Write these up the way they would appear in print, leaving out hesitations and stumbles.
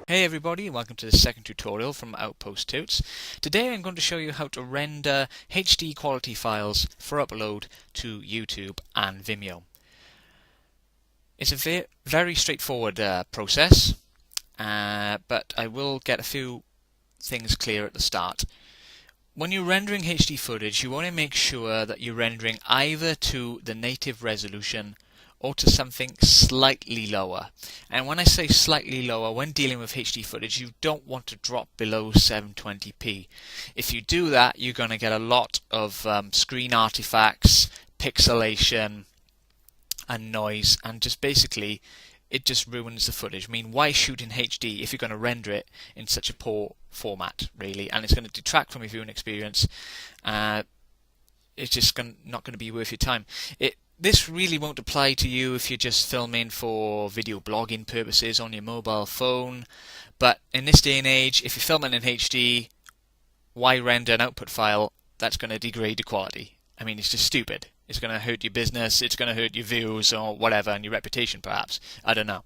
Hey everybody, welcome to the second tutorial from Outpost Tuts. Today I'm going to show you how to render HD quality files for upload to YouTube and Vimeo. It's a very straightforward process, but I will get a few things clear at the start. When you're rendering HD footage, you want to make sure that you're rendering either to the native resolution or to something slightly lower. And when I say slightly lower, when dealing with HD footage, you don't want to drop below 720p. If you do that, you're going to get a lot of screen artifacts, pixelation, and noise, and just basically it just ruins the footage. I mean, why shoot in HD if you're going to render it in such a poor format, really? And it's going to detract from your viewing experience. It's just not going to be worth your time. This really won't apply to you if you're just filming for video blogging purposes on your mobile phone. But in this day and age, if you're filming in HD, why render an output file that's going to degrade the quality? I mean, it's just stupid. It's going to hurt your business, it's going to hurt your views or whatever, and your reputation perhaps. I don't know.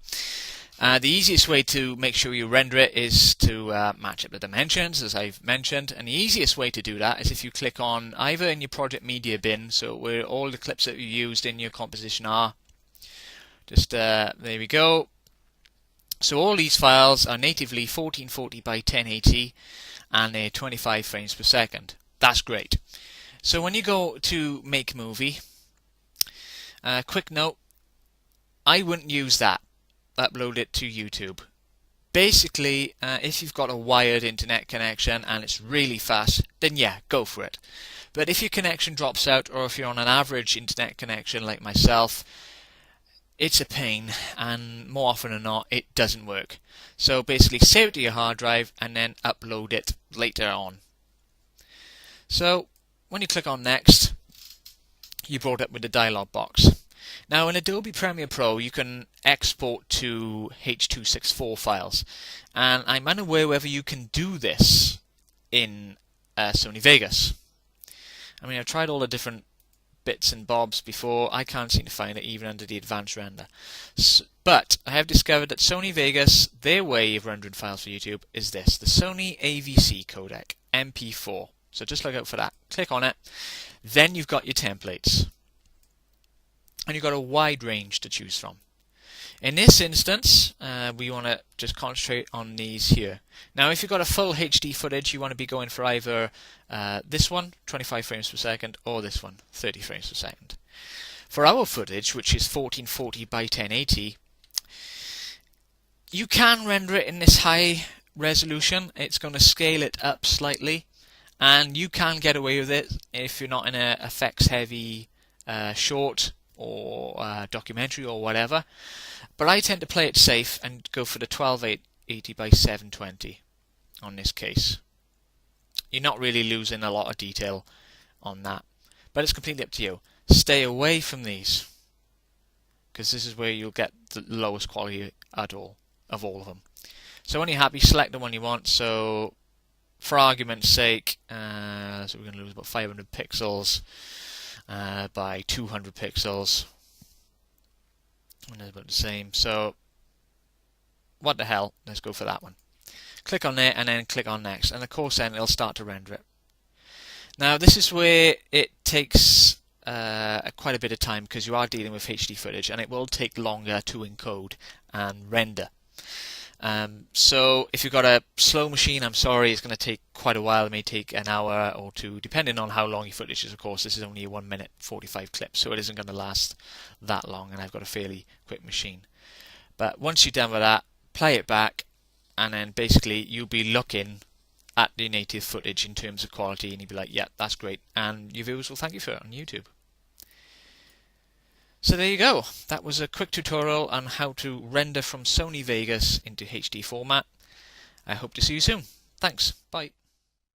The easiest way to make sure you render it is to match up the dimensions, as I've mentioned. And the easiest way to do that is if you click on either in your project media bin, so where all the clips that you used in your composition are. Just there we go. So all these files are natively 1440 by 1080 and they're 25 frames per second. That's great. So when you go to make movie, quick note, I wouldn't use that. Upload it to YouTube. Basically, if you've got a wired internet connection and it's really fast, then yeah, go for it. But if your connection drops out, or if you're on an average internet connection like myself, it's a pain, and more often than not, it doesn't work. So basically, save it to your hard drive and then upload it later on. So when you click on Next, you're brought up with the dialog box. Now in Adobe Premiere Pro you can export to H.264 files, and I'm unaware whether you can do this in Sony Vegas. I mean, I've tried all the different bits and bobs before. I can't seem to find it even under the advanced render. But I have discovered that Sony Vegas, their way of rendering files for YouTube is this, the Sony AVC codec, MP4. So just look out for that. Click on it. Then you've got your templates. And you've got a wide range to choose from. In this instance, we want to just concentrate on these here. Now, if you've got a full HD footage, you want to be going for either this one, 25 frames per second, or this one, 30 frames per second. For our footage, which is 1440 by 1080, you can render it in this high resolution. It's going to scale it up slightly, and you can get away with it if you're not in a effects-heavy short or documentary or whatever, but I tend to play it safe and go for the 1280 by 720 on this case. You're not really losing a lot of detail on that, but it's completely up to you. Stay away from these, because this is where you'll get the lowest quality of all of them. So when you're happy, select the one you want. So for argument's sake, so we're going to lose about 500 pixels by 200 pixels, and that's about the same. So what the hell, let's go for that one. Click on there and then click on Next, and of course then it'll start to render it. Now this is where it takes quite a bit of time, because you are dealing with HD footage and it will take longer to encode and render. So if you've got a slow machine, I'm sorry, it's going to take quite a while. It may take an hour or two, depending on how long your footage is. Of course, this is only a 1 minute 45 clip, so it isn't going to last that long, and I've got a fairly quick machine. But once you're done with that, play it back, and then basically you'll be looking at the native footage in terms of quality, and you'll be like, yeah, that's great, and your viewers will thank you for it on YouTube. So there you go. That was a quick tutorial on how to render from Sony Vegas into HD format. I hope to see you soon. Thanks. Bye.